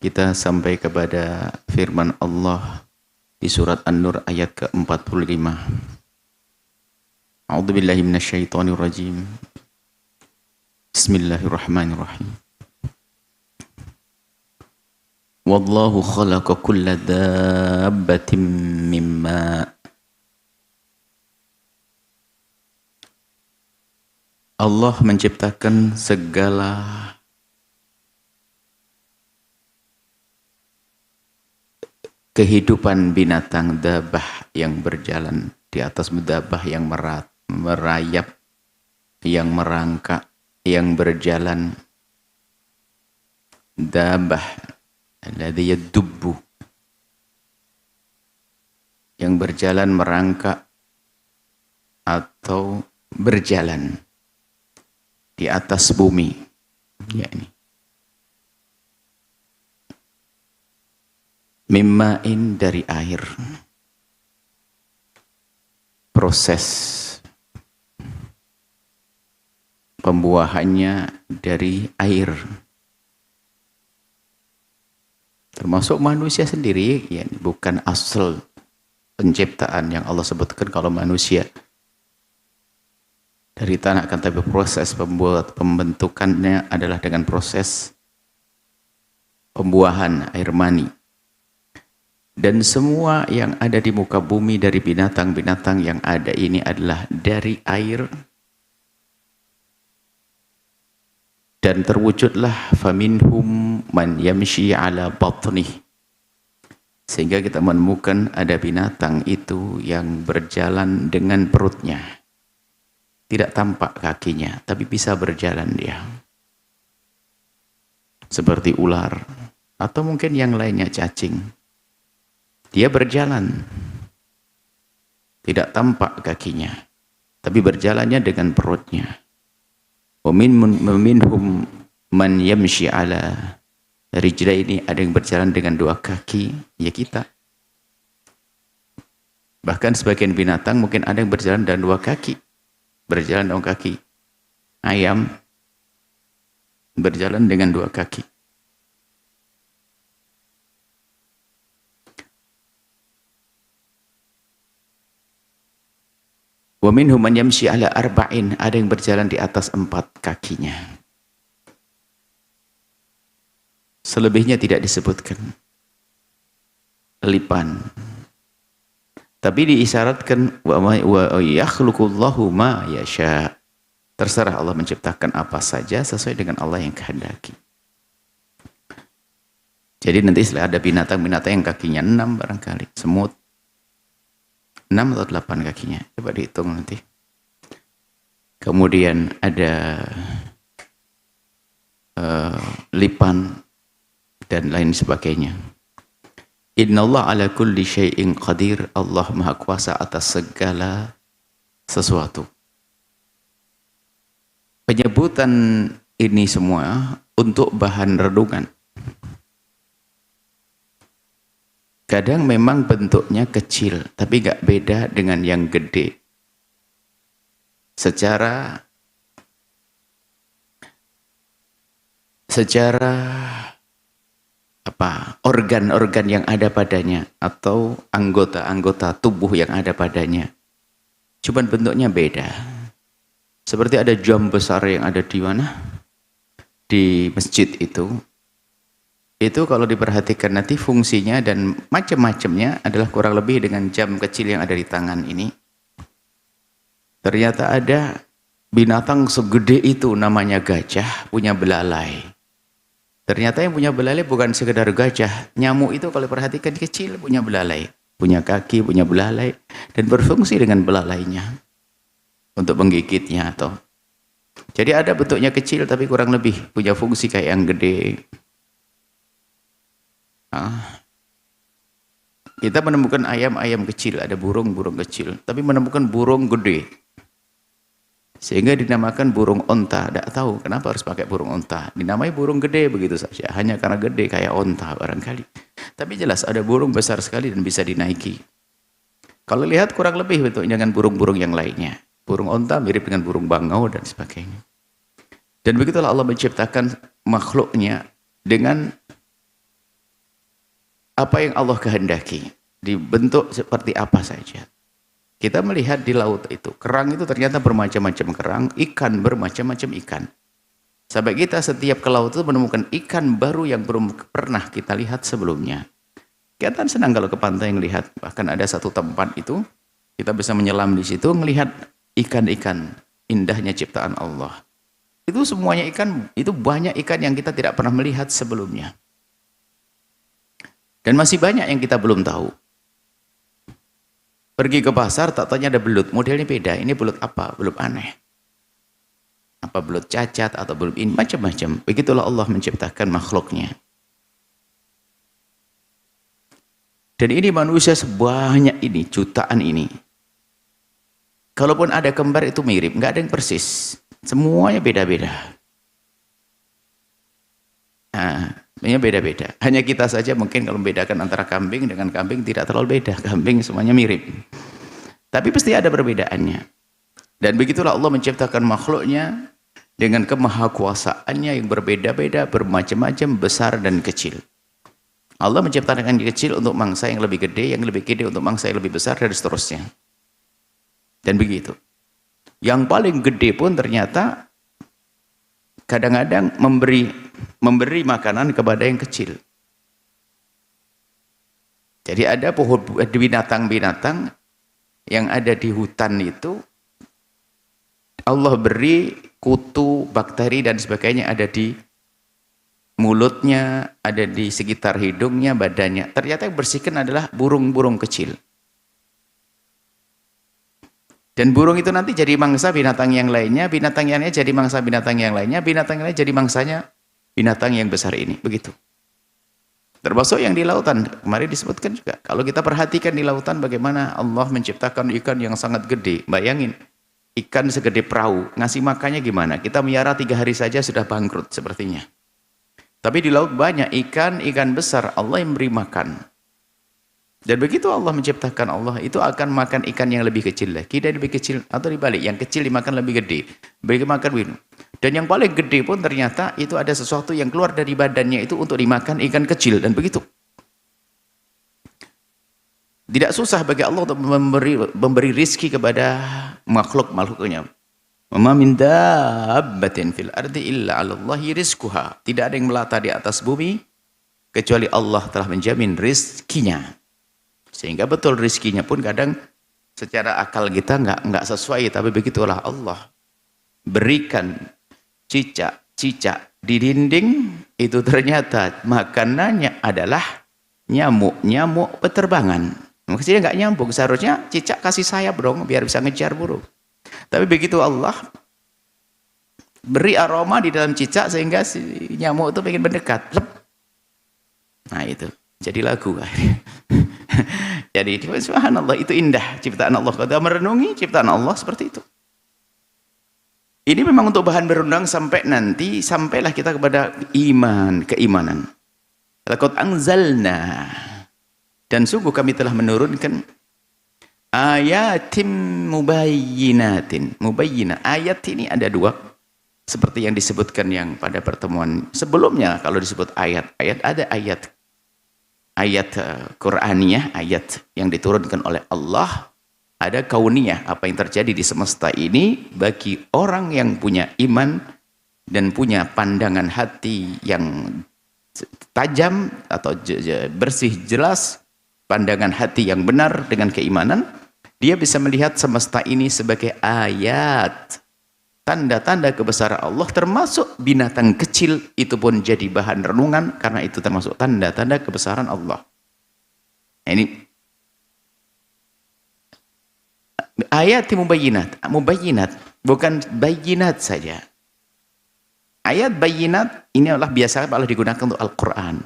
Kita sampai kepada firman Allah di surat An-Nur ayat ke-45. A'udzubillahi minasyaitonirrajim. Bismillahirrahmanirrahim. Wallahu khalaqa kulla dabbatin mimma. Allah menciptakan segala kehidupan binatang dabah yang berjalan di atas dabah yang merayap, yang merangkak, yang berjalan. Dabah alladhi yadubbu, yang berjalan, merangkak atau berjalan di atas bumi, yakni mimma'in, dari air. Proses pembuahannya dari air. Termasuk manusia sendiri, ya, bukan asal penciptaan yang Allah sebutkan kalau manusia dari tanah, akan tapi proses pembentukannya adalah dengan proses pembuahan air mani. Dan semua yang ada di muka bumi dari binatang-binatang yang ada ini adalah dari air. Dan terwujudlah faminhum man yamshi ala batnih. Sehingga kita menemukan ada binatang itu yang berjalan dengan perutnya. Tidak tampak kakinya, tapi bisa berjalan dia. Seperti ular, atau mungkin yang lainnya, cacing. Dia berjalan, tidak tampak kakinya, tapi berjalannya dengan perutnya. Minhum man yamshi ala rijlaini, ada yang berjalan dengan dua kaki, ya kita. Bahkan sebagian binatang mungkin ada yang berjalan dengan dua kaki, berjalan dengan kaki. Ayam berjalan dengan dua kaki. Wa minhum man yamshi ala arba'in, ada yang berjalan di atas 4 kakinya. Selebihnya tidak disebutkan. Lipan. Tapi diisyaratkan wa yakhluqullahu ma yasha. Terserah Allah menciptakan apa saja sesuai dengan Allah yang kehendaki. Jadi nanti setelah ada binatang-binatang yang kakinya 6 barangkali, semut 6 atau 8 kakinya, coba dihitung nanti. Kemudian ada lipan dan lain sebagainya. Innallaha ala kulli syai'in qadir, Allah Maha Kuasa atas segala sesuatu. Penyebutan ini semua untuk bahan renungan. Kadang memang bentuknya kecil, tapi gak beda dengan yang gede. Secara organ-organ yang ada padanya atau anggota-anggota tubuh yang ada padanya, cuman bentuknya beda. Seperti ada jam besar yang ada di mana? Di masjid itu kalau diperhatikan nanti fungsinya dan macam-macamnya adalah kurang lebih dengan jam kecil yang ada di tangan ini. Ternyata ada binatang segede itu namanya gajah, punya belalai. Ternyata yang punya belalai bukan sekedar gajah. Nyamuk itu kalau diperhatikan kecil, punya belalai. Punya kaki, punya belalai. Dan berfungsi dengan belalainya untuk menggigitnya. Jadi ada bentuknya kecil tapi kurang lebih punya fungsi kayak yang gede. Kita menemukan ayam-ayam kecil, ada burung-burung kecil, tapi menemukan burung gede. Sehingga dinamakan burung onta. Tidak tahu kenapa harus pakai burung onta. Dinamai burung gede begitu saja, hanya karena gede kayak onta barangkali. Tapi jelas ada burung besar sekali dan bisa dinaiki. Kalau lihat kurang lebih bentuknya dengan burung-burung yang lainnya. Burung onta mirip dengan burung bangau dan sebagainya. Dan begitulah Allah menciptakan makhluknya dengan apa yang Allah kehendaki, dibentuk seperti apa saja. Kita melihat di laut itu, kerang itu ternyata bermacam-macam kerang, ikan bermacam-macam ikan. Sampai kita setiap ke laut itu menemukan ikan baru yang belum pernah kita lihat sebelumnya. Kita senang kalau ke pantai melihat, bahkan ada satu tempat itu, kita bisa menyelam di situ, melihat ikan-ikan, indahnya ciptaan Allah. Itu semuanya ikan, itu banyak ikan yang kita tidak pernah melihat sebelumnya. Dan masih banyak yang kita belum tahu. Pergi ke pasar, tak tanya ada belut, modelnya beda, ini belut apa? Belut aneh. Apa belut cacat atau belut ini, macam-macam. Begitulah Allah menciptakan makhluknya. Dan ini manusia sebanyak ini, jutaan ini. Kalaupun ada kembar itu mirip, nggak ada yang persis. Semuanya beda-beda. Nah, semuanya beda-beda. Hanya kita saja mungkin kalau membedakan antara kambing dengan kambing tidak terlalu beda. Kambing semuanya mirip. Tapi pasti ada perbedaannya. Dan begitulah Allah menciptakan makhluknya dengan kemahakuasaannya yang berbeda-beda, bermacam-macam, besar dan kecil. Allah menciptakan yang kecil untuk mangsa yang lebih gede, yang lebih gede untuk mangsa yang lebih besar, dan seterusnya. Dan begitu. Yang paling gede pun ternyata kadang-kadang memberi makanan kepada yang kecil. Jadi ada binatang-binatang yang ada di hutan itu, Allah beri kutu, bakteri dan sebagainya ada di mulutnya, ada di sekitar hidungnya, badannya. Ternyata yang bersihkan adalah burung-burung kecil. Dan burung itu nanti jadi mangsa binatang yang lainnya, binatang yang lainnya jadi mangsa binatang yang lainnya, binatang yang lainnya jadi mangsanya binatang yang besar ini. Begitu. Termasuk yang di lautan. Kemarin disebutkan juga. Kalau kita perhatikan di lautan bagaimana Allah menciptakan ikan yang sangat gede. Bayangin, ikan segede perahu. Ngasih makannya gimana? Kita miara 3 hari saja sudah bangkrut sepertinya. Tapi di laut banyak ikan besar. Allah yang beri makan. Dan begitu Allah menciptakan, Allah itu akan makan ikan yang lebih kecil lagi dan lebih kecil, atau dibalik, yang kecil dimakan lebih gede, beri makan minum. Dan yang paling gede pun ternyata itu ada sesuatu yang keluar dari badannya itu untuk dimakan ikan kecil, dan begitu. Tidak susah bagi Allah untuk memberi rizki kepada makhluk-makhluknya. Wa min dabbatin fil ardi illa 'alallahi rizquha. Tidak ada yang melata di atas bumi kecuali Allah telah menjamin rizkinya. Sehingga betul rizkinya pun kadang secara akal kita nggak sesuai, tapi begitulah Allah berikan cicak di dinding itu ternyata makanannya adalah nyamuk peterbangan. Maksudnya nggak nyambung, seharusnya cicak kasih sayap dong biar bisa ngejar burung. Tapi begitu Allah beri aroma di dalam cicak sehingga si nyamuk itu pengen mendekat. Lep. Nah itu jadi lagu. Jadi subhanallah, itu indah ciptaan Allah. Kalau merenungi ciptaan Allah seperti itu. Ini memang untuk bahan berundang sampai nanti, sampailah kita kepada keimanan. Laqad anzalna, dan sungguh kami telah menurunkan ayatim mubayyinatin. Mubayyinah, ayat ini ada 2. Seperti yang disebutkan yang pada pertemuan sebelumnya, kalau disebut ayat ada ayat Qur'aniyah, ayat yang diturunkan oleh Allah, ada kauniyah, apa yang terjadi di semesta ini bagi orang yang punya iman dan punya pandangan hati yang tajam atau bersih, jelas, pandangan hati yang benar dengan keimanan, dia bisa melihat semesta ini sebagai ayat, tanda-tanda kebesaran Allah, termasuk binatang kecil itu pun jadi bahan renungan karena itu termasuk tanda-tanda kebesaran Allah. Ini ayat mubayyinat, bukan bayyinat saja. Ayat bayyinat ini adalah biasa kalau digunakan untuk Al-Quran.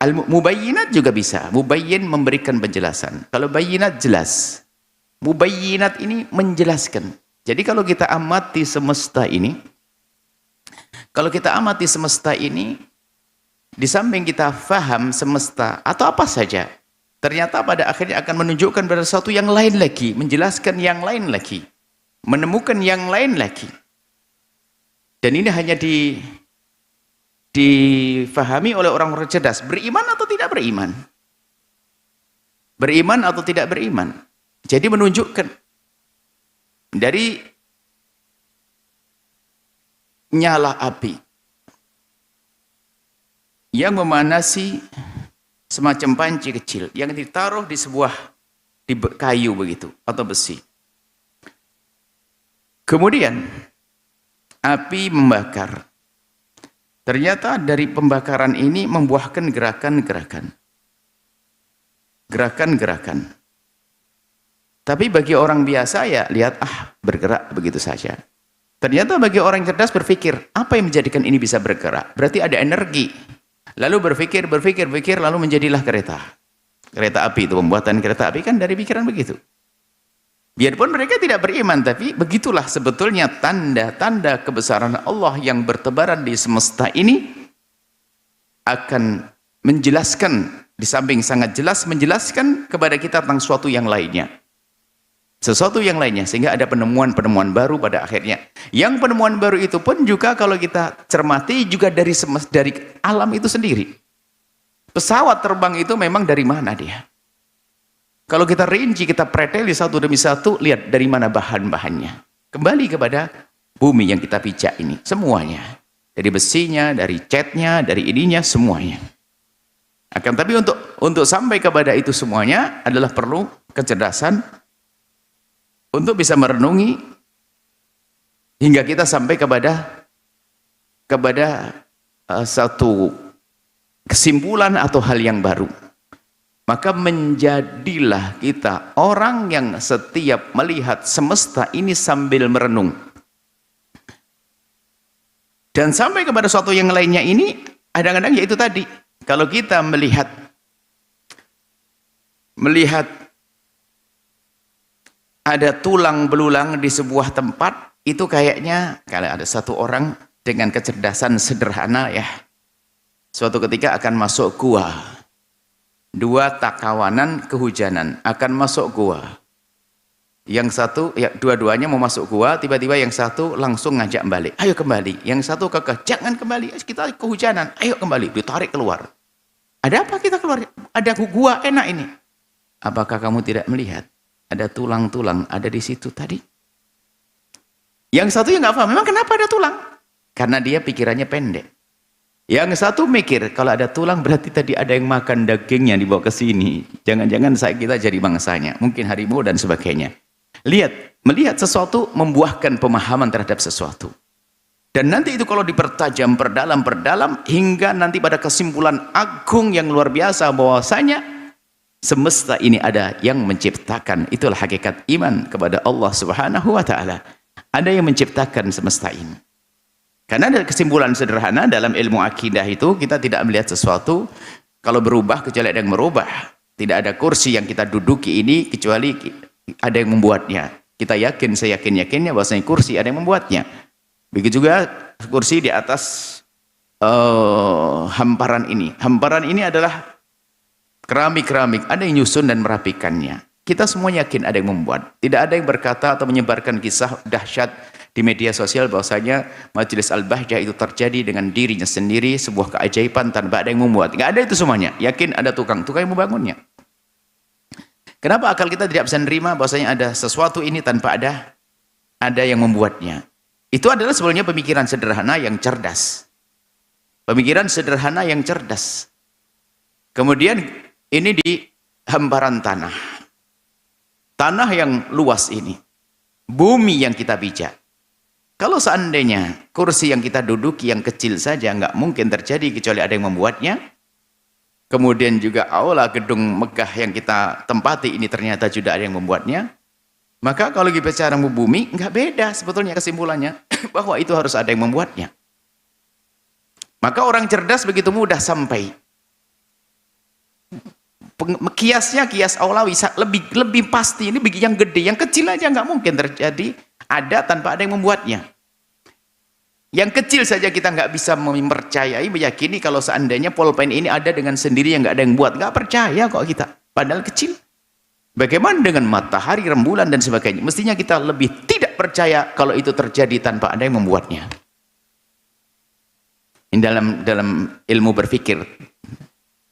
Mubayyinat juga bisa. Mubayyin memberikan penjelasan. Kalau bayyinat jelas. Mubayyinat ini menjelaskan. Jadi kalau kita amati semesta ini, di samping kita faham semesta atau apa saja, ternyata pada akhirnya akan menunjukkan pada sesuatu yang lain lagi, menjelaskan yang lain lagi, menemukan yang lain lagi. Dan ini hanya difahami oleh orang-orang cerdas, beriman atau tidak beriman. Beriman atau tidak beriman. Jadi menunjukkan dari nyala api yang memanasi semacam panci kecil yang ditaruh di sebuah kayu begitu atau besi. Kemudian api membakar. Ternyata dari pembakaran ini membuahkan gerakan-gerakan. Gerakan-gerakan. Tapi bagi orang biasa ya lihat bergerak begitu saja. Ternyata bagi orang cerdas berpikir, apa yang menjadikan ini bisa bergerak? Berarti ada energi. Lalu berpikir, lalu menjadilah kereta. Kereta api itu, pembuatan kereta api kan dari pikiran begitu. Biarpun mereka tidak beriman, tapi begitulah sebetulnya tanda-tanda kebesaran Allah yang bertebaran di semesta ini akan menjelaskan, di samping sangat jelas menjelaskan kepada kita tentang sesuatu yang lainnya. Sesuatu yang lainnya, sehingga ada penemuan-penemuan baru pada akhirnya. Yang penemuan baru itu pun juga kalau kita cermati juga dari alam itu sendiri. Pesawat terbang itu memang dari mana dia? Kalau kita rinci, kita preteli satu demi satu, lihat dari mana bahan-bahannya. Kembali kepada bumi yang kita pijak ini, semuanya. Dari besinya, dari catnya, dari ininya, semuanya. Akan tapi untuk sampai kepada itu semuanya adalah perlu kecerdasan untuk bisa merenungi hingga kita sampai kepada satu kesimpulan atau hal yang baru. Maka menjadilah kita orang yang setiap melihat semesta ini sambil merenung. Dan sampai kepada suatu yang lainnya ini, kadang-kadang yaitu tadi, kalau kita melihat ada tulang belulang di sebuah tempat, itu kayaknya kalau ada satu orang dengan kecerdasan sederhana ya, suatu ketika akan masuk gua. Dua takawanan kehujanan akan masuk gua. Yang satu, ya dua-duanya mau masuk gua, tiba-tiba yang satu langsung ngajak balik. Ayo kembali. Yang satu kekeh, jangan kembali, kita kehujanan. Ayo kembali, ditarik keluar. Ada apa kita keluar? Ada gua enak ini. Apakah kamu tidak melihat? Ada tulang-tulang ada di situ tadi. Yang satu yang nggak paham, memang kenapa ada tulang? Karena dia pikirannya pendek. Yang satu mikir, kalau ada tulang berarti tadi ada yang makan dagingnya dibawa ke sini. Jangan-jangan kita jadi bangsanya. Mungkin harimau dan sebagainya. Melihat sesuatu membuahkan pemahaman terhadap sesuatu. Dan nanti itu kalau dipertajam, perdalam, hingga nanti pada kesimpulan agung yang luar biasa bahwasanya semesta ini ada yang menciptakan. Itulah hakikat iman kepada Allah Subhanahu wa Ta'ala. Ada yang menciptakan semesta ini. Karena ada kesimpulan sederhana dalam ilmu akidah itu, kita tidak melihat sesuatu kalau berubah kecuali ada yang merubah. Tidak ada kursi yang kita duduki ini kecuali ada yang membuatnya. Kita yakin, saya yakin-yakinnya bahwasanya kursi ada yang membuatnya. Begitu juga kursi di atas hamparan ini. Hamparan ini adalah keramik-keramik, ada yang nyusun dan merapikannya. Kita semua yakin ada yang membuat. Tidak ada yang berkata atau menyebarkan kisah dahsyat di media sosial bahwasanya Majelis Al-Bahjah itu terjadi dengan dirinya sendiri, sebuah keajaiban tanpa ada yang membuat. Nggak ada itu semuanya. Yakin ada tukang yang membangunnya. Kenapa akal kita tidak bisa menerima bahwasanya ada sesuatu ini tanpa ada yang membuatnya? Itu adalah sebenarnya pemikiran sederhana yang cerdas. Pemikiran sederhana yang cerdas. Kemudian ini di hamparan tanah. Tanah yang luas ini. Bumi yang kita pijak. Kalau seandainya kursi yang kita duduki yang kecil saja nggak mungkin terjadi kecuali ada yang membuatnya. Kemudian juga aula gedung megah yang kita tempati ini ternyata juga ada yang membuatnya. Maka kalau kita bicara bumi nggak beda sebetulnya kesimpulannya bahwa itu harus ada yang membuatnya. Maka orang cerdas begitu mudah sampai. Kiasnya kias aulawi lebih pasti ini yang gede, yang kecil aja nggak mungkin terjadi ada tanpa ada yang membuatnya. Yang kecil saja kita nggak bisa mempercayai, meyakini kalau seandainya pulpen ini ada dengan sendiri yang nggak ada yang buat, nggak percaya kok kita. Padahal kecil. Bagaimana dengan matahari, rembulan dan sebagainya? Mestinya kita lebih tidak percaya kalau itu terjadi tanpa ada yang membuatnya. Ini dalam ilmu berpikir,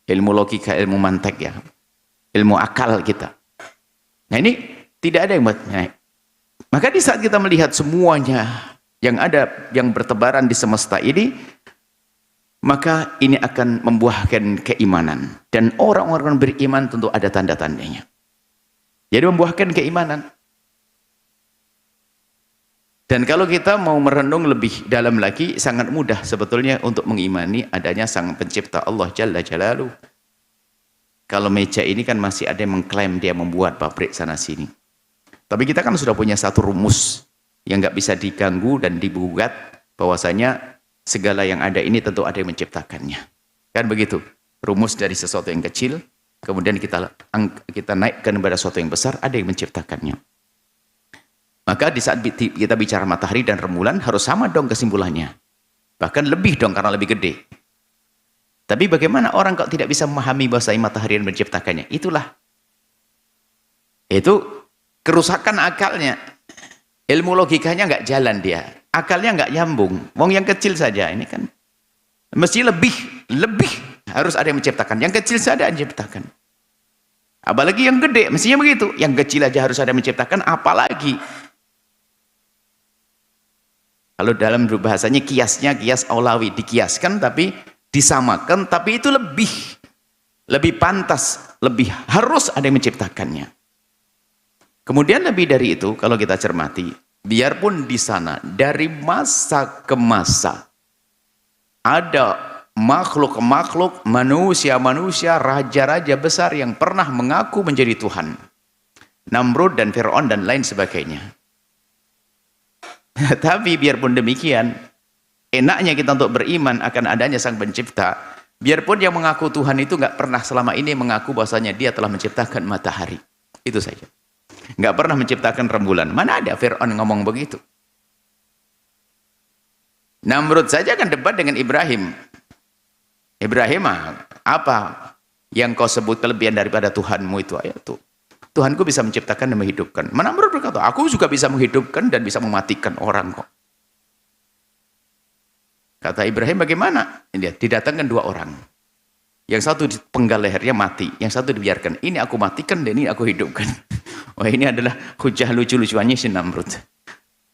ilmu logika, ilmu mantek ya, ilmu akal kita. Nah ini tidak ada yang naik. Maka di saat kita melihat semuanya yang ada, yang bertebaran di semesta ini, maka ini akan membuahkan keimanan. Dan orang-orang beriman tentu ada tanda-tandanya. Jadi membuahkan keimanan. Dan kalau kita mau merenung lebih dalam lagi, sangat mudah sebetulnya untuk mengimani adanya Sang Pencipta Allah Jalla Jalaluh. Kalau meja ini kan masih ada yang mengklaim dia membuat pabrik sana sini. Tapi kita kan sudah punya satu rumus yang nggak bisa diganggu dan digugat, bahwasanya segala yang ada ini tentu ada yang menciptakannya. Kan begitu? Rumus dari sesuatu yang kecil, kemudian kita naikkan kepada sesuatu yang besar, ada yang menciptakannya. Maka di saat kita bicara matahari dan rembulan harus sama dong kesimpulannya. Bahkan lebih dong karena lebih gede. Tapi bagaimana orang kok tidak bisa memahami bahwa matahari yang menciptakannya? Itu kerusakan akalnya. Ilmu logikanya nggak jalan dia. Akalnya nggak nyambung. Wong yang kecil saja ini kan mesti lebih harus ada yang menciptakan. Yang kecil saja yang menciptakan. Apalagi yang gede, mestinya begitu. Yang kecil aja harus ada yang menciptakan, apalagi kalau dalam bahasanya kiasnya kias aulawi, dikiaskan tapi disamakan, tapi itu lebih pantas, lebih harus ada yang menciptakannya. Kemudian lebih dari itu, kalau kita cermati, biarpun di sana dari masa ke masa ada makhluk-makhluk, manusia-manusia, raja-raja besar yang pernah mengaku menjadi Tuhan. Namrud dan Fir'aun dan lain sebagainya. Tapi biarpun demikian, enaknya kita untuk beriman akan adanya Sang Pencipta. Biarpun yang mengaku Tuhan itu nggak pernah selama ini mengaku bahwasanya dia telah menciptakan matahari. Itu saja. Nggak pernah menciptakan rembulan. Mana ada Fir'aun ngomong begitu? Namrud saja kan debat dengan Ibrahim. Ibrahim, apa yang kau sebut kelebihan daripada Tuhanmu itu? Ayat itu. Tuhanku bisa menciptakan dan menghidupkan. Namrud berkata, aku juga bisa menghidupkan dan bisa mematikan orang kok. Kata Ibrahim, bagaimana? Ini didatangkan dua orang. Yang satu penggal lehernya mati, yang satu dibiarkan. Ini aku matikan dan ini aku hidupkan. Wah, ini adalah hujah lucu-lucuannya si Namrud.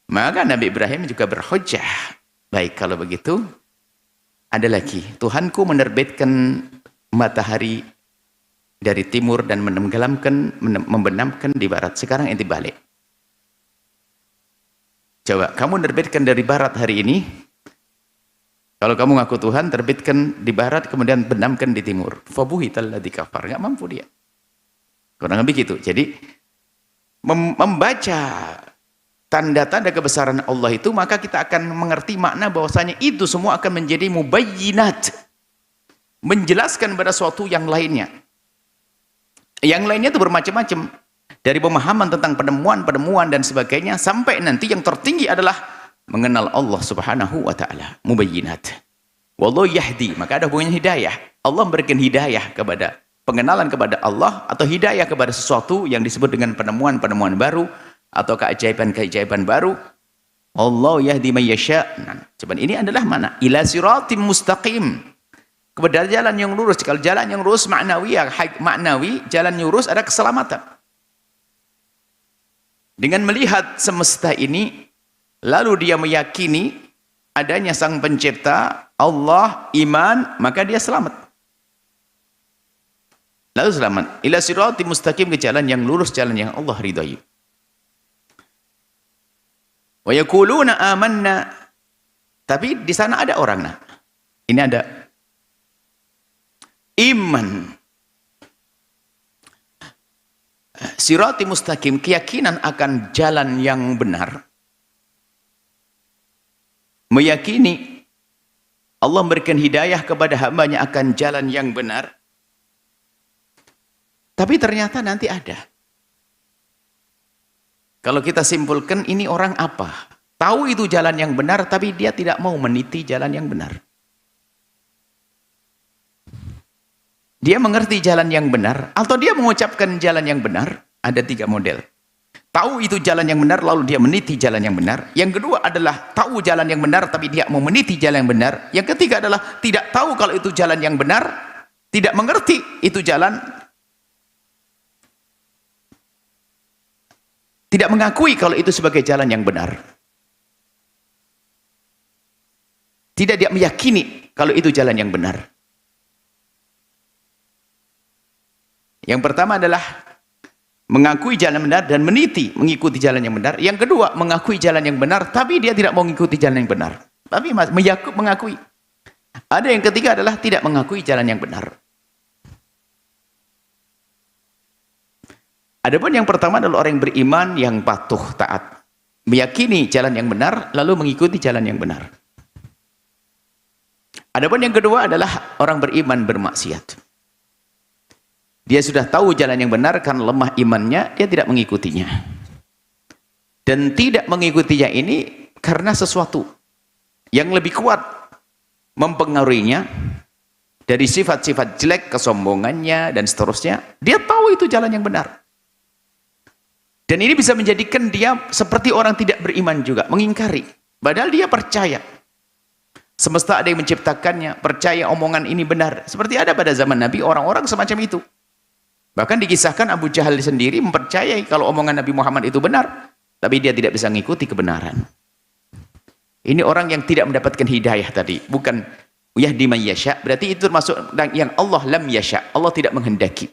Maka Nabi Ibrahim juga berhujah. Baik, kalau begitu, ada lagi. Tuhanku menerbitkan matahari dari timur dan membenamkan di barat. Sekarang ente balik. Coba, kamu menerbitkan dari barat hari ini. Kalau kamu ngaku Tuhan, terbitkan di barat, kemudian benamkan di timur. Fabuhital ladzi kafar. Nggak mampu dia. Kurang lebih gitu. Jadi, membaca tanda-tanda kebesaran Allah itu, maka kita akan mengerti makna bahwasanya itu semua akan menjadi mubayyinat. Menjelaskan pada suatu yang lainnya. Yang lainnya itu bermacam-macam. Dari pemahaman tentang penemuan dan sebagainya, sampai nanti yang tertinggi adalah mengenal Allah Subhanahu wa ta'ala. Mubayyinat. Wallahu yahdi. Maka ada hubungannya hidayah. Allah memberikan hidayah kepada pengenalan kepada Allah, atau hidayah kepada sesuatu yang disebut dengan penemuan-penemuan baru, atau keajaiban-keajaiban baru. Allah yahdi man yasha'. Nah, cuman ini adalah mana? Ila siratim mustaqim. Kepada jalan yang lurus. Kalau jalan yang lurus maknawi, jalan yang lurus ada keselamatan. Dengan melihat semesta ini, lalu dia meyakini adanya Sang Pencipta, Allah, iman, maka dia selamat. Lalu selamat. Ila sirati mustaqim, ke jalan yang lurus, jalan yang Allah ridai. Wa yaquluna amanna. Tapi di sana ada orang. Nah, ini ada iman. Sirati mustaqim, keyakinan akan jalan yang benar. Meyakini Allah memberikan hidayah kepada hambanya akan jalan yang benar. Tapi ternyata nanti ada. Kalau kita simpulkan, ini orang apa? Tahu itu jalan yang benar, tapi dia tidak mau meniti jalan yang benar. Dia mengerti jalan yang benar, atau dia mengucapkan jalan yang benar. Ada tiga model. Tahu itu jalan yang benar, lalu dia meniti jalan yang benar. Yang kedua adalah tahu jalan yang benar, tapi dia mau meniti jalan yang benar. Yang ketiga adalah tidak tahu kalau itu jalan yang benar, tidak mengerti itu jalan, tidak mengakui kalau itu sebagai jalan yang benar. Tidak dia meyakini kalau itu jalan yang benar. Yang pertama adalah mengakui jalan benar dan meniti mengikuti jalan yang benar. Yang kedua, mengakui jalan yang benar tapi dia tidak mau mengikuti jalan yang benar, tapi mengakui. Ada yang ketiga adalah tidak mengakui jalan yang benar. Adapun yang pertama adalah orang yang beriman yang patuh taat, meyakini jalan yang benar lalu mengikuti jalan yang benar. Adapun yang kedua adalah orang beriman bermaksiat. Dia sudah tahu jalan yang benar, karena lemah imannya, dia tidak mengikutinya. Dan tidak mengikutinya ini karena sesuatu yang lebih kuat mempengaruhinya dari sifat-sifat jelek, kesombongannya, dan seterusnya. Dia tahu itu jalan yang benar. Dan ini bisa menjadikan dia seperti orang tidak beriman juga, mengingkari. Padahal dia percaya. Semesta ada yang menciptakannya, percaya omongan ini benar. Seperti ada pada zaman Nabi, orang-orang semacam itu. Bahkan dikisahkan Abu Jahal sendiri mempercayai kalau omongan Nabi Muhammad itu benar, tapi dia tidak bisa mengikuti kebenaran. Ini orang yang tidak mendapatkan hidayah tadi, bukan yahdi man yasha, berarti itu termasuk yang Allah lam yasha, Allah tidak menghendaki.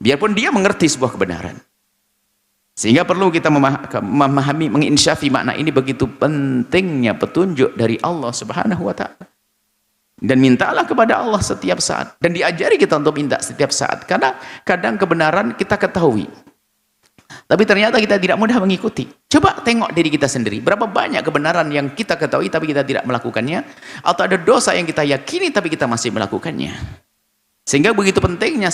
Biarpun dia mengerti sebuah kebenaran. Sehingga perlu kita memahami, menginsyafi makna ini, begitu pentingnya petunjuk dari Allah Subhanahu wa taala. Dan mintalah kepada Allah setiap saat. Dan diajari kita untuk minta setiap saat. Karena kadang kebenaran kita ketahui, tapi ternyata kita tidak mudah mengikuti. Coba tengok diri kita sendiri. Berapa banyak kebenaran yang kita ketahui tapi kita tidak melakukannya. Atau ada dosa yang kita yakini tapi kita masih melakukannya. Sehingga begitu pentingnya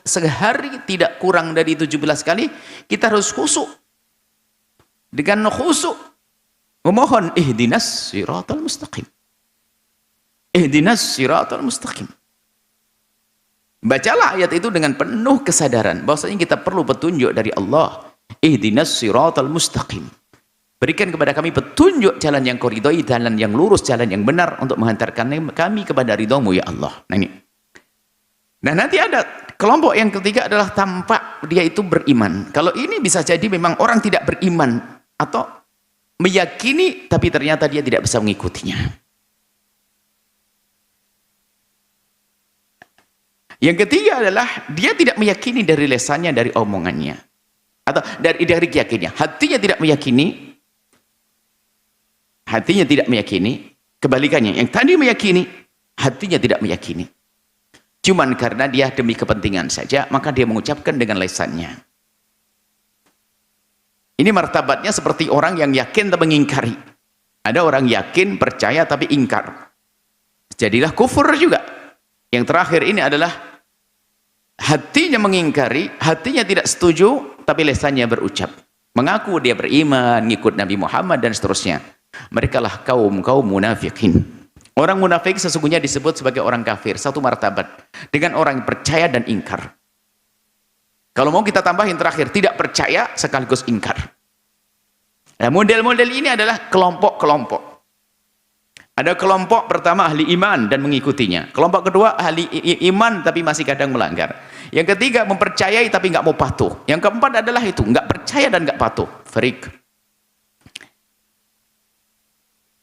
sehari tidak kurang dari 17 kali kita harus khusyuk. Dengan khusyuk memohon ihdinas siratal mustaqim. Ihdinas siratal mustaqim. Bacalah ayat itu dengan penuh kesadaran bahwasanya kita perlu petunjuk dari Allah. Ihdinas siratal mustaqim. Berikan kepada kami petunjuk jalan yang kau ridhoi, jalan yang lurus, jalan yang benar untuk menghantarkan kami kepada ridhamu ya Allah. Nah ini. Nah nanti ada kelompok yang ketiga adalah tampak dia itu beriman. Kalau ini bisa jadi memang orang tidak beriman atau meyakini tapi ternyata dia tidak bisa mengikutinya. Yang ketiga adalah dia tidak meyakini dari lesannya, dari omongannya, atau dari keyakinannya. Hatinya tidak meyakini, kebalikannya. Yang tadi meyakini, hatinya tidak meyakini. Cuman karena dia demi kepentingan saja, maka dia mengucapkan dengan lesannya. Ini martabatnya seperti orang yang yakin tapi mengingkari. Ada orang yakin, percaya tapi ingkar. Jadilah kufur juga. Yang terakhir ini adalah hatinya mengingkari, hatinya tidak setuju, tapi lesannya berucap. Mengaku dia beriman, ngikut Nabi Muhammad dan seterusnya. Mereka lah kaum munafikin. Orang munafik sesungguhnya disebut sebagai orang kafir, satu martabat. Dengan orang yang percaya dan ingkar. Kalau mau kita tambahin terakhir, tidak percaya sekaligus ingkar. Nah, model-model ini adalah kelompok-kelompok. Ada kelompok pertama ahli iman dan mengikutinya. Kelompok kedua ahli iman tapi masih kadang melanggar. Yang ketiga mempercayai tapi nggak mau patuh. Yang keempat adalah itu, nggak percaya dan nggak patuh. Fariq.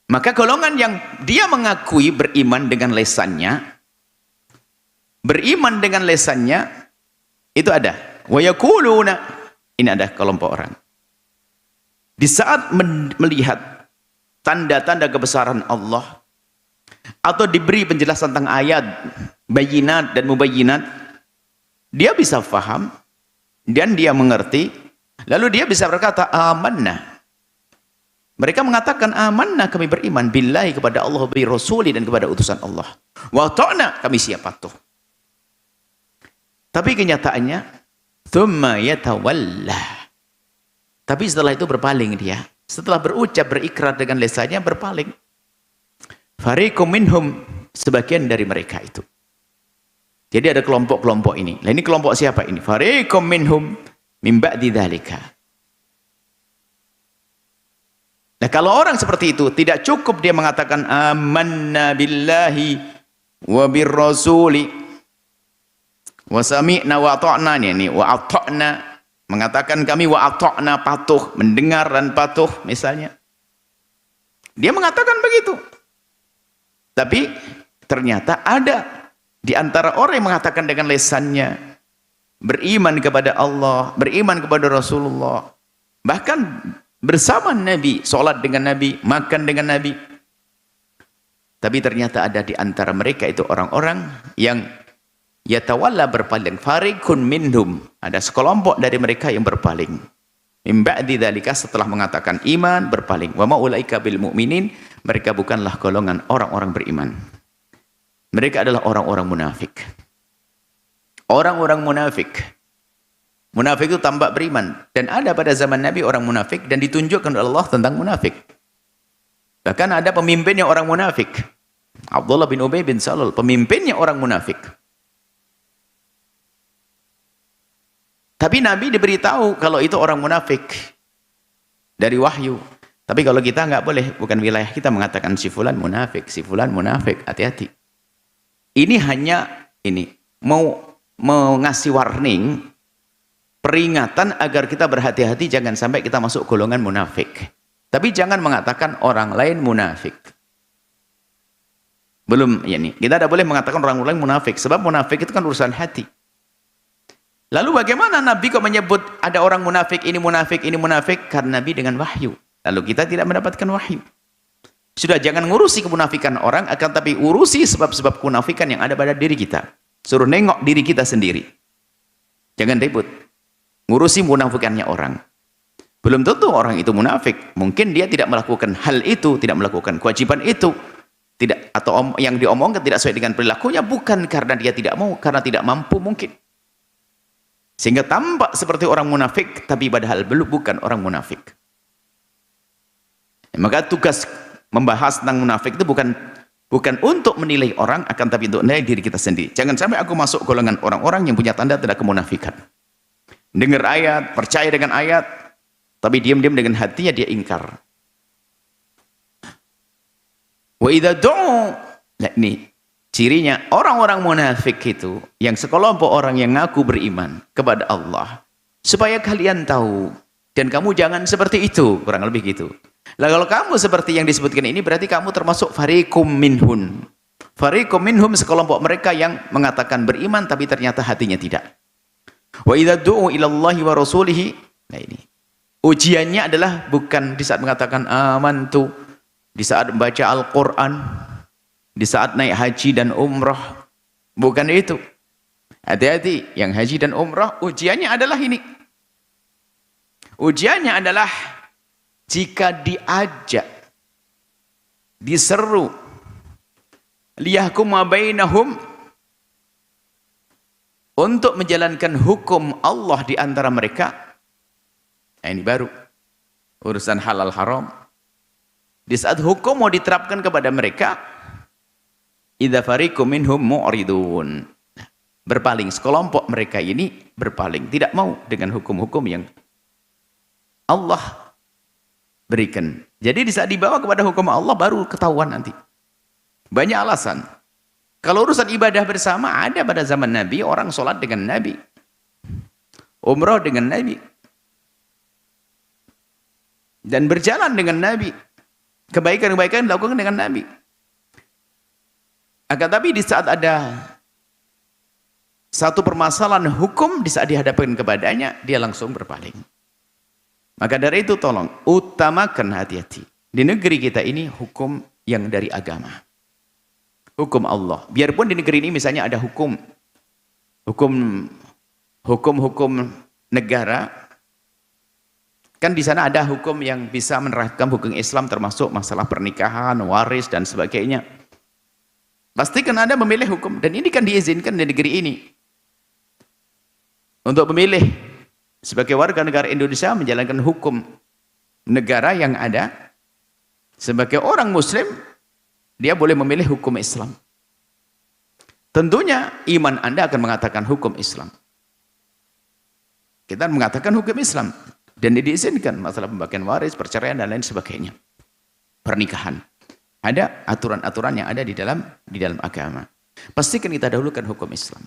Maka golongan yang dia mengakui beriman dengan lesannya, beriman dengan lesannya itu ada. Wa yaquluna, ini ada kelompok orang. Di saat melihat tanda-tanda kebesaran Allah atau diberi penjelasan tentang ayat bayinat dan mubayyinat, dia bisa faham dan dia mengerti, lalu dia bisa berkata amanna. Mereka mengatakan amanna, kami beriman billahi, kepada Allah, bi rasuli, dan kepada utusan Allah, wa ta'na, kami siap patuh. Tapi kenyataannya thumma yatawalla, tapi setelah itu berpaling dia. Setelah berucap, berikrar dengan lesannya, berpaling. Fariqum minhum, sebagian dari mereka itu. Jadi ada kelompok-kelompok ini. Nah, ini kelompok siapa ini? Fariqum minhum, Min ba'di dzalika. Nah, kalau orang seperti itu tidak cukup dia mengatakan amanna billahi wa birrasuli wa sami'na wa ata'na, ini wa ata'na, mengatakan kami wa ata'na, patuh, mendengar dan patuh misalnya. Dia mengatakan begitu. Tapi ternyata ada di antara orang yang mengatakan dengan lisannya beriman kepada Allah, beriman kepada Rasulullah, bahkan bersama Nabi, sholat dengan Nabi, makan dengan Nabi. Tapi ternyata ada di antara mereka itu orang-orang yang yatawalla, berpaling. Fariqun minhum, ada sekelompok dari mereka yang berpaling. Min ba'di dzalika, setelah mengatakan iman, berpaling. Wa ma ulaika bil mu'minin, mereka bukanlah golongan orang-orang beriman. Mereka adalah orang-orang munafik. Orang-orang munafik. Munafik itu tampak beriman. Dan ada pada zaman Nabi orang munafik dan ditunjukkan oleh Allah tentang munafik. Bahkan ada pemimpinnya orang munafik. Abdullah bin Ubay bin Salul, pemimpinnya orang munafik. Tapi Nabi diberitahu kalau itu orang munafik dari wahyu. Tapi kalau kita nggak boleh, bukan wilayah kita mengatakan si fulan munafik, si fulan munafik, hati-hati. Ini hanya mau ngasih warning, peringatan agar kita berhati-hati jangan sampai kita masuk golongan munafik. Tapi jangan mengatakan orang lain munafik. Belum, kita tidak boleh mengatakan orang lain munafik, sebab munafik itu kan urusan hati. Lalu bagaimana Nabi kok menyebut ada orang munafik, ini munafik, ini munafik? Karena Nabi dengan wahyu. Lalu kita tidak mendapatkan wahyu. Sudah, jangan ngurusi kemunafikan orang, akan tapi urusi sebab-sebab kemunafikan yang ada pada diri kita. Suruh nengok diri kita sendiri. Jangan ribut ngurusi munafikannya orang. Belum tentu orang itu munafik. Mungkin dia tidak melakukan hal itu, tidak melakukan kewajiban itu, tidak, atau yang diomongkan tidak sesuai dengan perilakunya, bukan karena dia tidak mau, karena tidak mampu mungkin. Sehingga tampak seperti orang munafik, tapi padahal belum, bukan orang munafik. Maka tugas membahas tentang munafik itu bukan untuk menilai orang, akan tapi untuk menilai diri kita sendiri. Jangan sampai aku masuk golongan orang-orang yang punya tanda-tanda kemunafikan. Dengar ayat, percaya dengan ayat, tapi diam-diam dengan hatinya dia ingkar. Wa idza du'u, nah ini cirinya orang-orang munafik itu, yang sekelompok orang yang ngaku beriman kepada Allah, supaya kalian tahu dan kamu jangan seperti itu, kurang lebih gitu. Lah kalau kamu seperti yang disebutkan ini, berarti kamu termasuk fariqum minhum. Fariqum minhum, sekelompok mereka yang mengatakan beriman tapi ternyata hatinya tidak. Wa idza du'u ila Allahi wa rasulihi. Nah ini ujiannya adalah bukan di saat mengatakan amantu, di saat membaca Al-Qur'an, di saat naik haji dan umrah. Bukan itu. Hati-hati, yang haji dan umrah ujiannya adalah ini. Ujiannya adalah jika diajak, diseru, liyahkuma bainahum, untuk menjalankan hukum Allah di antara mereka. Nah, ini baru urusan halal haram. Di saat hukum mau diterapkan kepada mereka, idza fariqum minhum mu'ridun, berpaling. Sekelompok mereka ini berpaling, tidak mau dengan hukum-hukum yang Allah berikan. Jadi di saat dibawa kepada hukum Allah baru ketahuan nanti. Banyak alasan. Kalau urusan ibadah bersama, ada pada zaman Nabi orang sholat dengan Nabi, umrah dengan Nabi, dan berjalan dengan Nabi. Kebaikan-kebaikan dilakukan dengan Nabi. Akan tapi di saat ada satu permasalahan hukum, di saat dihadapkan kepadanya, dia langsung berpaling. Maka dari itu tolong utamakan hati-hati. Di negeri kita ini hukum yang dari agama. Hukum Allah. Biarpun di negeri ini misalnya ada hukum negara, kan di sana ada hukum yang bisa menerapkan hukum Islam, termasuk masalah pernikahan, waris dan sebagainya. Pasti kan ada memilih hukum, dan ini kan diizinkan di negeri ini untuk memilih sebagai warga negara Indonesia menjalankan hukum negara yang ada. Sebagai orang Muslim, dia boleh memilih hukum Islam. Tentunya iman Anda akan mengatakan hukum Islam. Kita mengatakan hukum Islam. Dan diizinkan masalah pembagian waris, perceraian, dan lain sebagainya. Pernikahan. Ada aturan-aturan yang ada di dalam agama. Pastikan kita dahulukan hukum Islam.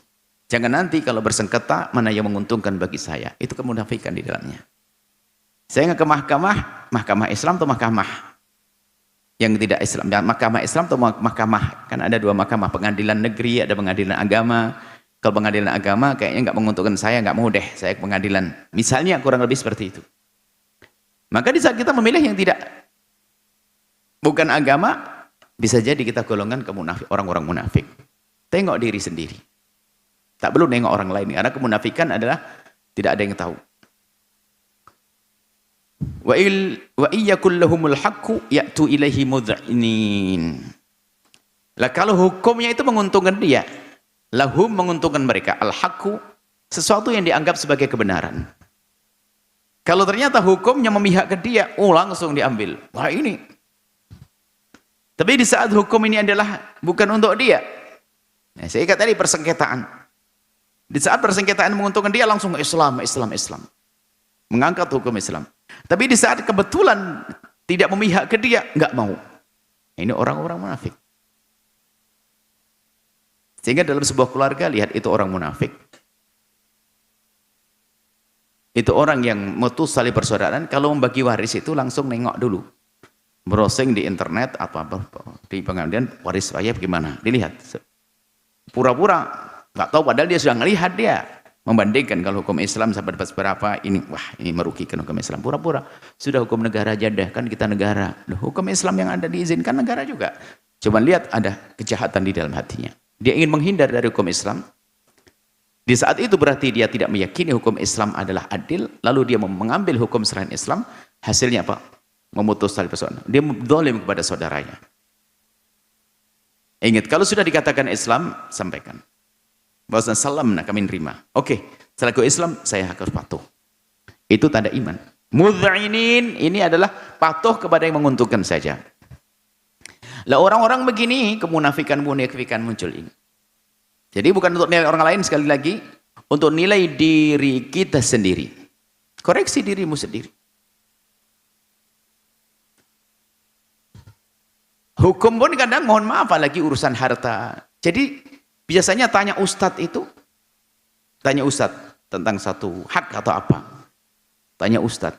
Jangan nanti kalau bersengketa, mana yang menguntungkan bagi saya. Itu kemunafikan di dalamnya. Saya nggak ke mahkamah Islam atau mahkamah yang tidak Islam. Mahkamah Islam atau mahkamah. Kan ada dua mahkamah, pengadilan negeri, ada pengadilan agama. Kalau pengadilan agama kayaknya nggak menguntungkan saya, nggak mau deh saya ke pengadilan. Misalnya kurang lebih seperti itu. Maka di saat kita memilih yang tidak bukan agama, bisa jadi kita golongan orang-orang munafik. Tengok diri sendiri. Tak perlu nengok orang lain. Karena kemunafikan adalah tidak ada yang tahu. Wa iyyakul lahumul haqqu ya'tu ilaihi mud'inin. Lah kalau hukumnya itu menguntungkan dia, lahum menguntungkan mereka, al-haqqu sesuatu yang dianggap sebagai kebenaran. Kalau ternyata hukumnya memihak ke dia, langsung diambil. Wah ini. Tapi di saat hukum ini adalah bukan untuk dia. Nah, saya kata tadi persengketaan. Di saat persengketaan menguntungkan dia, langsung Islam. Mengangkat hukum Islam. Tapi di saat kebetulan tidak memihak ke dia, nggak mau. Ini orang-orang munafik. Sehingga dalam sebuah keluarga, lihat itu orang munafik. Itu orang yang mutus tali persaudaraan, kalau membagi waris itu langsung nengok dulu. Browsing di internet, apa di pengadilan, waris saya bagaimana? Dilihat. Pura-pura, nggak tahu padahal dia sudah ngelihat dia. Membandingkan kalau hukum Islam sampai dapat seberapa, ini merugikan hukum Islam. Pura-pura, sudah hukum negara aja dah, kan kita negara. Hukum Islam yang ada diizinkan negara juga. Coba lihat ada kejahatan di dalam hatinya. Dia ingin menghindar dari hukum Islam. Di saat itu berarti dia tidak meyakini hukum Islam adalah adil, lalu dia mengambil hukum selain Islam, hasilnya apa? Memutus tali persaudaraan. Dia zalim kepada saudaranya. Ingat, kalau sudah dikatakan Islam, sampaikan. Bahwa salam kami nerima. Oke, selaku Islam, saya harus patuh. Itu tanda iman. Mud'inin, ini adalah patuh kepada yang menguntungkan saja. Lah orang-orang begini, kemunafikan muncul ini. Jadi bukan untuk nilai orang lain, sekali lagi, untuk nilai diri kita sendiri. Koreksi dirimu sendiri. Hukum pun kadang mohon maaf, apalagi urusan harta. Jadi biasanya tanya ustadz itu, tanya ustadz tentang satu hak atau apa. Tanya ustadz.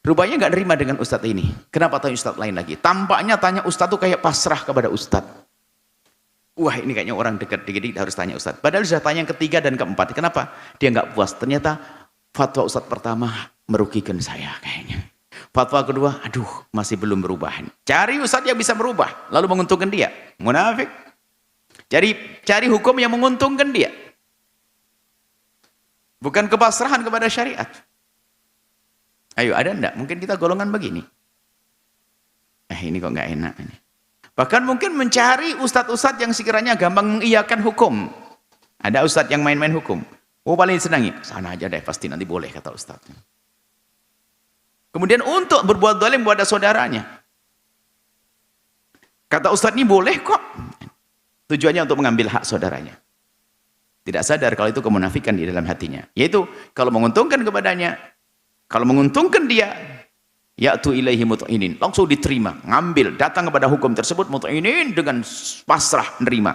Rupanya nggak nerima dengan ustadz ini. Kenapa tanya ustadz lain lagi? Tampaknya tanya ustadz itu kayak pasrah kepada ustadz. Wah ini kayaknya orang dekat dikit harus tanya ustadz. Padahal sudah tanya yang ketiga dan keempat. Kenapa? Dia nggak puas. Ternyata fatwa ustadz pertama merugikan saya kayaknya. Fatwa kedua, aduh masih belum berubah. Cari ustadz yang bisa merubah, lalu menguntungkan dia. Munafik. Cari hukum yang menguntungkan dia. Bukan kepasrahan kepada syariat. Ayo, ada enggak? Mungkin kita golongan begini. Ini kok enggak enak ini. Bahkan mungkin mencari ustadz-ustadz yang sekiranya gampang mengiyakan hukum. Ada ustadz yang main-main hukum. Paling senangi, sana aja deh, pasti nanti boleh, kata ustadz. Kemudian untuk berbuat zalim kepada saudaranya. Kata ustadz ini boleh kok. Tujuannya untuk mengambil hak saudaranya. Tidak sadar kalau itu kemunafikan di dalam hatinya. Yaitu, kalau menguntungkan kepadanya, kalau menguntungkan dia, ya'tu ilaihi mut'inin, langsung diterima, ngambil, datang kepada hukum tersebut mut'inin dengan pasrah menerima.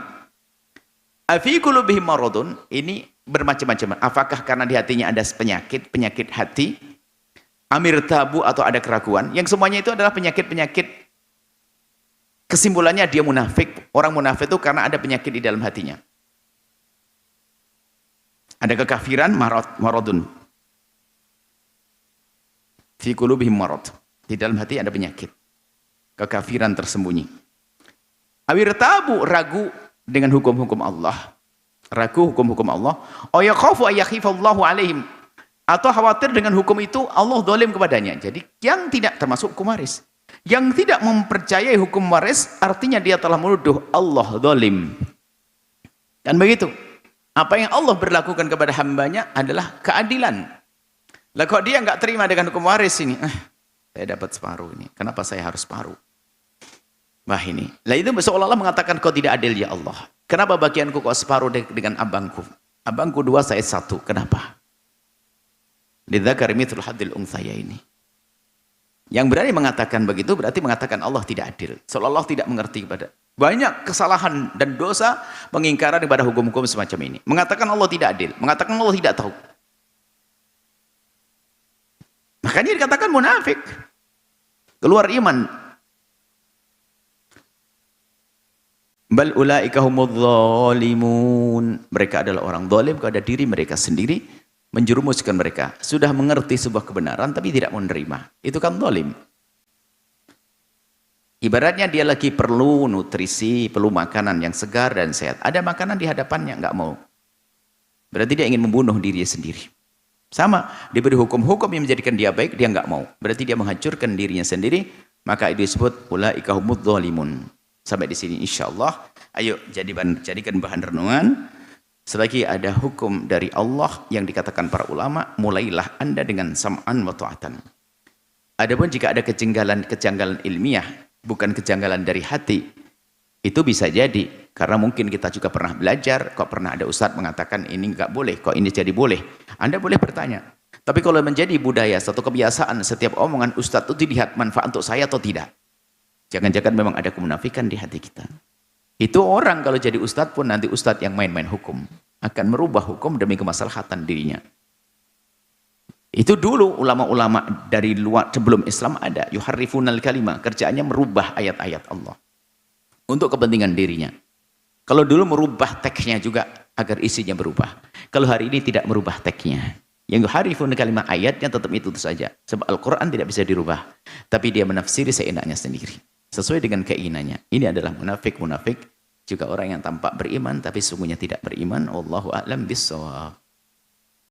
Afi qulubihim maradun, ini bermacam-macam. Apakah karena di hatinya ada penyakit hati, amir tabu atau ada keraguan, yang semuanya itu adalah penyakit-penyakit. Kesimpulannya dia munafik. Orang munafik itu karena ada penyakit di dalam hatinya. Ada kekafiran, maradun. Fi qulubihim marad. Di dalam hati ada penyakit. Kekafiran tersembunyi. Awir tabu, ragu dengan hukum-hukum Allah. Ragu hukum-hukum Allah. O yakhafu ayakhifallahu alaihim. Atau khawatir dengan hukum itu Allah zalim kepadanya. Jadi yang tidak termasuk hukum waris. Yang tidak mempercayai hukum waris artinya dia telah menuduh Allah zalim. Dan begitu. Apa yang Allah berlakukan kepada hambanya adalah keadilan. Lah kok dia nggak terima dengan hukum waris ini? Saya dapat separuh ini. Kenapa saya harus separuh? Wah ini. Lah itu seolah-olah mengatakan kau tidak adil ya Allah. Kenapa bagianku kok separuh dengan abangku? Abangku 2, saya 1. Kenapa? Lidzakari mithlul hadzil unthayaini. Yang berani mengatakan begitu berarti mengatakan Allah tidak adil. Seolah-olah tidak mengerti kepada banyak kesalahan dan dosa, pengingkaran kepada hukum-hukum semacam ini. Mengatakan Allah tidak adil, mengatakan Allah tidak tahu. Makanya dikatakan munafik. Keluar iman. Bal ulaika humudz zalimun. Mereka adalah orang zalim kepada diri mereka sendiri, menjerumuskan mereka. Sudah mengerti sebuah kebenaran tapi tidak menerima. Itu kan zalim. Ibaratnya dia lagi perlu nutrisi, perlu makanan yang segar dan sehat. Ada makanan di hadapannya, enggak mau. Berarti dia ingin membunuh dirinya sendiri. Sama, diberi hukum-hukum yang menjadikan dia baik, dia enggak mau. Berarti dia menghancurkan dirinya sendiri, maka itu disebut ulaika humudz zalimun. Sampai di sini insyaallah. Ayo jadikan bahan renungan. Selagi ada hukum dari Allah yang dikatakan para ulama, mulailah Anda dengan sam'an wa ta'atan. Adapun jika ada kejanggalan ilmiah, bukan kejanggalan dari hati, itu bisa jadi karena mungkin kita juga pernah belajar, kok pernah ada ustadz mengatakan ini enggak boleh, kok ini jadi boleh. Anda boleh bertanya. Tapi kalau menjadi budaya, satu kebiasaan, setiap omongan ustadz itu dilihat manfaat untuk saya atau tidak. Jangan-jangan memang ada kemunafikan di hati kita. Itu orang kalau jadi ustadz pun nanti ustadz yang main-main hukum. Akan merubah hukum demi kemaslahatan dirinya. Itu dulu ulama-ulama dari luar sebelum Islam ada. Yuharrifunal kalimah. Kerjaannya merubah ayat-ayat Allah. Untuk kepentingan dirinya. Kalau dulu merubah teksnya juga agar isinya berubah. Kalau hari ini tidak merubah teksnya. Yang yuharrifunal kalimah ayatnya tetap itu saja. Sebab Al-Quran tidak bisa dirubah. Tapi dia menafsiri seenaknya sendiri. Sesuai dengan keinginannya. Ini adalah munafik juga orang yang tampak beriman tapi sungguhnya tidak beriman. Wallahu a'lam bissawab.